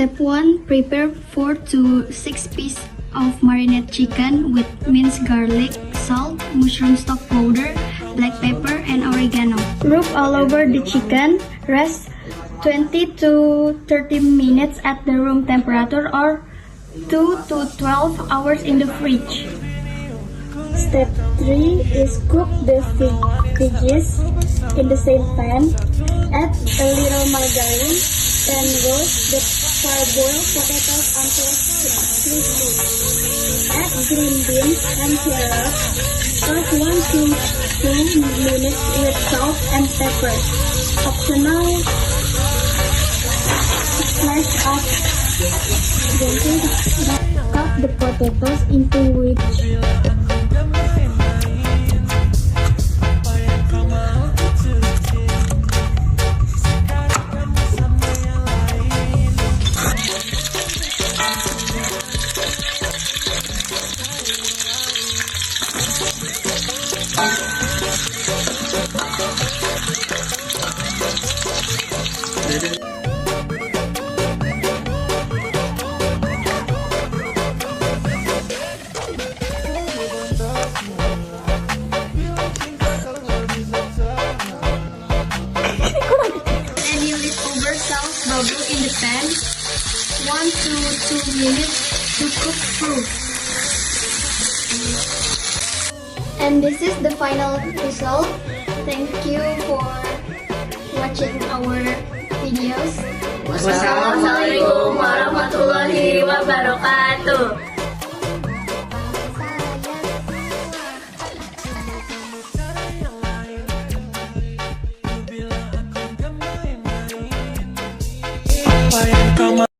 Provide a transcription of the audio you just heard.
Step 1. Prepare 4 to 6 pieces of marinade chicken with minced garlic, salt, mushroom stock powder, black pepper, and oregano. Rub all over the chicken. Rest 20 to 30 minutes at the room temperature or 2 to 12 hours in the fridge. Step 3 is cook the veggies in the same pan. Add a little margarine and roast the parboiled potatoes until crispy. Add green beans and carrots. Cook 1 to 2 minutes with salt and pepper. Optional, slice up. Cut the potatoes into wedges. And you leave over sauce bubble in the pan 1 to 2 minutes to cook through. And this is the final result. Thank you for watching our videos. Wassalamualaikum warahmatullahi wabarakatuh. Come on.